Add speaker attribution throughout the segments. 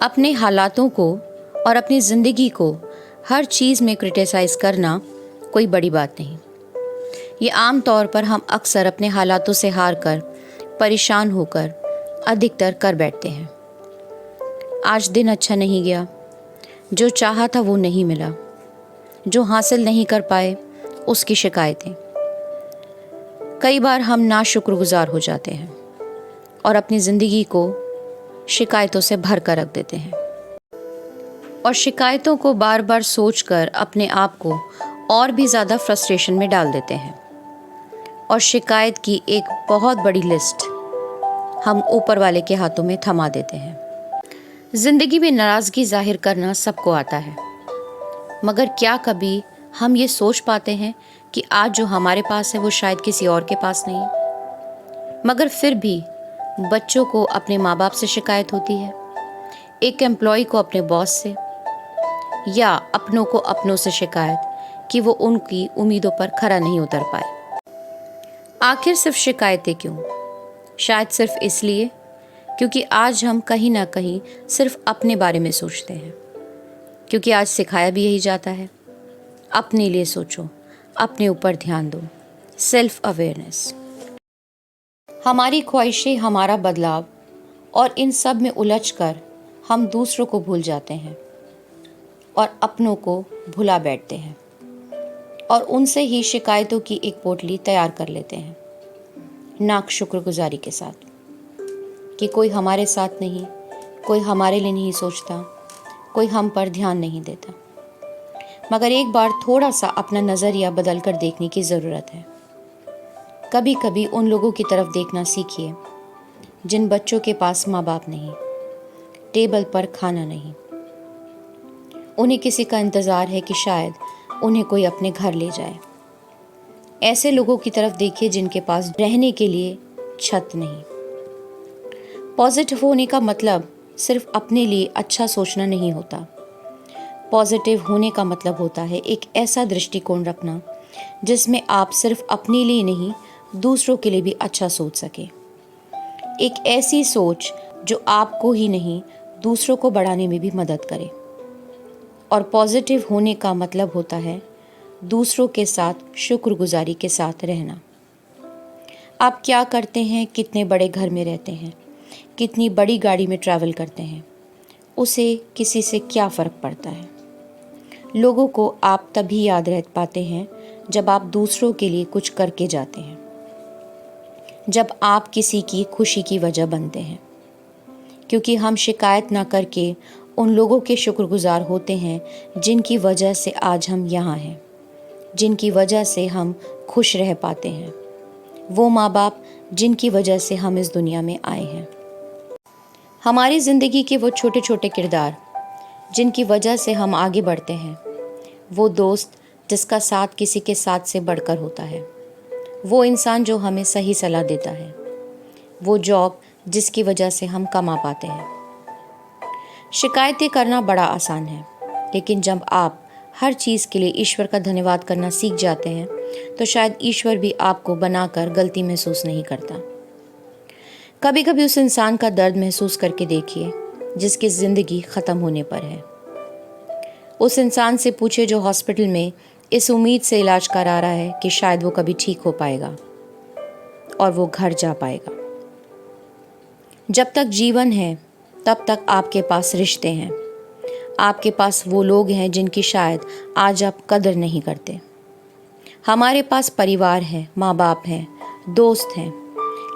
Speaker 1: अपने हालातों को और अपनी ज़िंदगी को हर चीज़ में क्रिटिसाइज़ करना कोई बड़ी बात नहीं। ये आम तौर पर हम अक्सर अपने हालातों से हार कर, परेशान होकर अधिकतर कर बैठते हैं। आज दिन अच्छा नहीं गया, जो चाहा था वो नहीं मिला, जो हासिल नहीं कर पाए उसकी शिकायतें। कई बार हम नाशुक्रगुजार हो जाते हैं और अपनी ज़िंदगी को शिकायतों से भर कर रख देते हैं और शिकायतों को बार बार सोचकर अपने आप को और भी ज़्यादा फ्रस्ट्रेशन में डाल देते हैं और शिकायत की एक बहुत बड़ी लिस्ट हम ऊपर वाले के हाथों में थमा देते हैं। ज़िंदगी में नाराज़गी जाहिर करना सबको आता है, मगर क्या कभी हम ये सोच पाते हैं कि आज जो हमारे पास है वो शायद किसी और के पास नहीं। मगर फिर भी बच्चों को अपने माँ बाप से शिकायत होती है, एक एम्प्लॉय को अपने बॉस से, या अपनों को अपनों से शिकायत कि वो उनकी उम्मीदों पर खरा नहीं उतर पाए। आखिर सिर्फ शिकायतें क्यों? शायद सिर्फ इसलिए क्योंकि आज हम कहीं ना कहीं सिर्फ अपने बारे में सोचते हैं, क्योंकि आज सिखाया भी यही जाता है, अपने लिए सोचो, अपने ऊपर ध्यान दो, सेल्फ अवेयरनेस। हमारी ख्वाहिशें, हमारा बदलाव और इन सब में उलझकर हम दूसरों को भूल जाते हैं और अपनों को भुला बैठते हैं और उनसे ही शिकायतों की एक पोटली तैयार कर लेते हैं, नाक शुक्रगुजारी के साथ कि कोई हमारे साथ नहीं, कोई हमारे लिए नहीं सोचता, कोई हम पर ध्यान नहीं देता। मगर एक बार थोड़ा सा अपना नज़रिया बदल कर देखने की ज़रूरत है। कभी कभी उन लोगों की तरफ देखना सीखिए जिन बच्चों के पास माँ बाप नहीं, टेबल पर खाना नहीं, उन्हें किसी का इंतज़ार है कि शायद उन्हें कोई अपने घर ले जाए। ऐसे लोगों की तरफ देखिए जिनके पास रहने के लिए छत नहीं। पॉजिटिव होने का मतलब सिर्फ अपने लिए अच्छा सोचना नहीं होता। पॉजिटिव होने का मतलब होता है एक ऐसा दृष्टिकोण रखना जिसमें आप सिर्फ अपने लिए नहीं, दूसरों के लिए भी अच्छा सोच सके। एक ऐसी सोच जो आपको ही नहीं, दूसरों को बढ़ाने में भी मदद करे। और पॉजिटिव होने का मतलब होता है दूसरों के साथ शुक्रगुजारी के साथ रहना। आप क्या करते हैं, कितने बड़े घर में रहते हैं, कितनी बड़ी गाड़ी में ट्रैवल करते हैं, उसे किसी से क्या फ़र्क पड़ता है। लोगों को आप तभी याद रह पाते हैं जब आप दूसरों के लिए कुछ करके जाते हैं, जब आप किसी की खुशी की वजह बनते हैं। क्योंकि हम शिकायत ना करके उन लोगों के शुक्रगुजार होते हैं जिनकी वजह से आज हम यहाँ हैं, जिनकी वजह से हम खुश रह पाते हैं, वो माँ बाप जिनकी वजह से हम इस दुनिया में आए हैं, हमारी ज़िंदगी के वो छोटे छोटे किरदार जिनकी वजह से हम आगे बढ़ते हैं, वो दोस्त जिसका साथ किसी के साथ से बढ़कर होता है, वो इंसान जो हमें सही सलाह देता है, वो जॉब जिसकी वजह से हम कमा पाते हैं। शिकायतें करना बड़ा आसान है, लेकिन जब आप हर चीज़ के लिए ईश्वर का धन्यवाद करना सीख जाते हैं तो शायद ईश्वर भी आपको बनाकर गलती महसूस नहीं करता। कभी कभी उस इंसान का दर्द महसूस करके देखिए जिसकी ज़िंदगी ख़त्म होने पर है। उस इंसान से पूछे जो हॉस्पिटल में इस उम्मीद से इलाज करा रहा है कि शायद वो कभी ठीक हो पाएगा और वो घर जा पाएगा। जब तक जीवन है तब तक आपके पास रिश्ते हैं, आपके पास वो लोग हैं जिनकी शायद आज आप कदर नहीं करते। हमारे पास परिवार है, माँ बाप हैं, दोस्त हैं,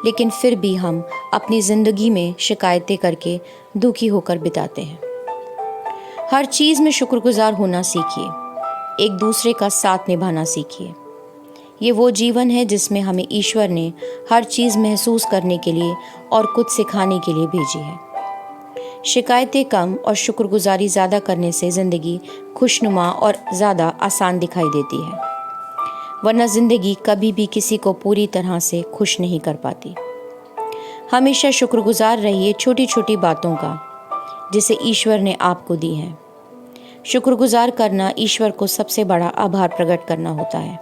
Speaker 1: लेकिन फिर भी हम अपनी ज़िंदगी में शिकायतें करके दुखी होकर बिताते हैं। हर चीज़ में शुक्रगुजार होना सीखिए, एक दूसरे का साथ निभाना सीखिए। ये वो जीवन है जिसमें हमें ईश्वर ने हर चीज़ महसूस करने के लिए और कुछ सिखाने के लिए भेजी है। शिकायतें कम और शुक्रगुजारी ज़्यादा करने से ज़िंदगी खुशनुमा और ज़्यादा आसान दिखाई देती है, वरना ज़िंदगी कभी भी किसी को पूरी तरह से खुश नहीं कर पाती। हमेशा शुक्रगुजार रहिए छोटी छोटी बातों का जिसे ईश्वर ने आपको दी है। शुक्रगुजार करना ईश्वर को सबसे बड़ा आभार प्रकट करना होता है।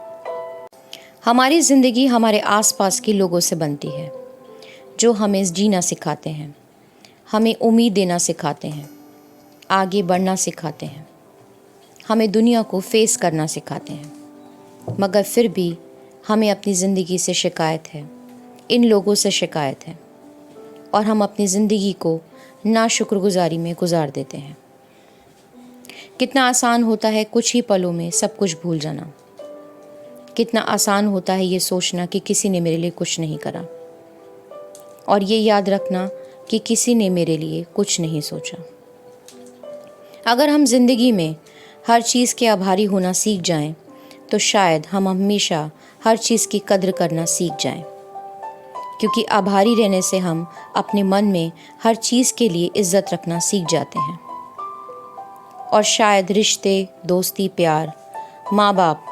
Speaker 1: हमारी ज़िंदगी हमारे आसपास के लोगों से बनती है जो हमें जीना सिखाते हैं, हमें उम्मीद देना सिखाते हैं, आगे बढ़ना सिखाते हैं, हमें दुनिया को फेस करना सिखाते हैं, मगर फिर भी हमें अपनी ज़िंदगी से शिकायत है, इन लोगों से शिकायत है, और हम अपनी ज़िंदगी को नाशुक्रगुजारी में गुजार देते हैं। कितना आसान होता है कुछ ही पलों में सब कुछ भूल जाना। कितना आसान होता है ये सोचना कि किसी ने मेरे लिए कुछ नहीं करा, और ये याद रखना कि किसी ने मेरे लिए कुछ नहीं सोचा। अगर हम ज़िंदगी में हर चीज़ के आभारी होना सीख जाएं, तो शायद हम हमेशा हर चीज़ की कद्र करना सीख जाएं, क्योंकि आभारी रहने से हम अपने मन में हर चीज़ के लिए इज्जत रखना सीख जाते हैं, और शायद रिश्ते, दोस्ती, प्यार, माँ बाप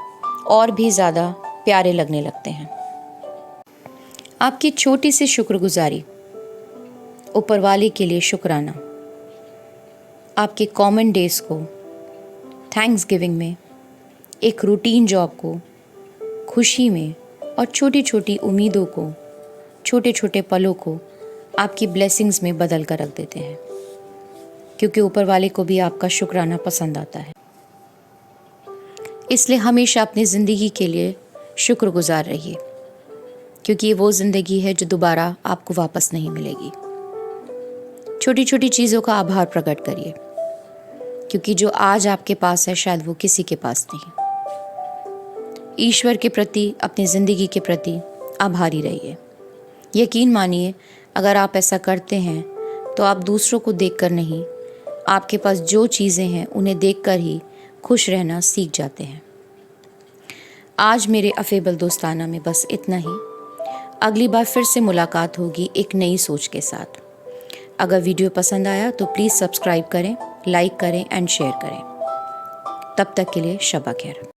Speaker 1: और भी ज़्यादा प्यारे लगने लगते हैं। आपकी छोटी सी शुक्रगुजारी, ऊपर वाले के लिए शुक्राना, आपके कॉमन डेज़ को थैंक्स गिविंग में, एक रूटीन जॉब को खुशी में, और छोटी छोटी उम्मीदों को, छोटे छोटे पलों को आपकी ब्लेसिंग्स में बदल कर रख देते हैं, क्योंकि ऊपर वाले को भी आपका शुक्राना पसंद आता है। इसलिए हमेशा अपनी ज़िंदगी के लिए शुक्रगुजार रहिए, क्योंकि ये वो ज़िंदगी है जो दोबारा आपको वापस नहीं मिलेगी। छोटी छोटी चीज़ों का आभार प्रकट करिए, क्योंकि जो आज आपके पास है शायद वो किसी के पास नहीं। ईश्वर के प्रति, अपनी ज़िंदगी के प्रति आभारी रहिए। यकीन मानिए, अगर आप ऐसा करते हैं तो आप दूसरों को देखकर नहीं, आपके पास जो चीज़ें हैं उन्हें देखकर ही खुश रहना सीख जाते हैं। आज मेरे अफेबल दोस्ताना में बस इतना ही। अगली बार फिर से मुलाकात होगी एक नई सोच के साथ। अगर वीडियो पसंद आया तो प्लीज़ सब्सक्राइब करें, लाइक करें एंड शेयर करें। तब तक के लिए शब्बा खैर।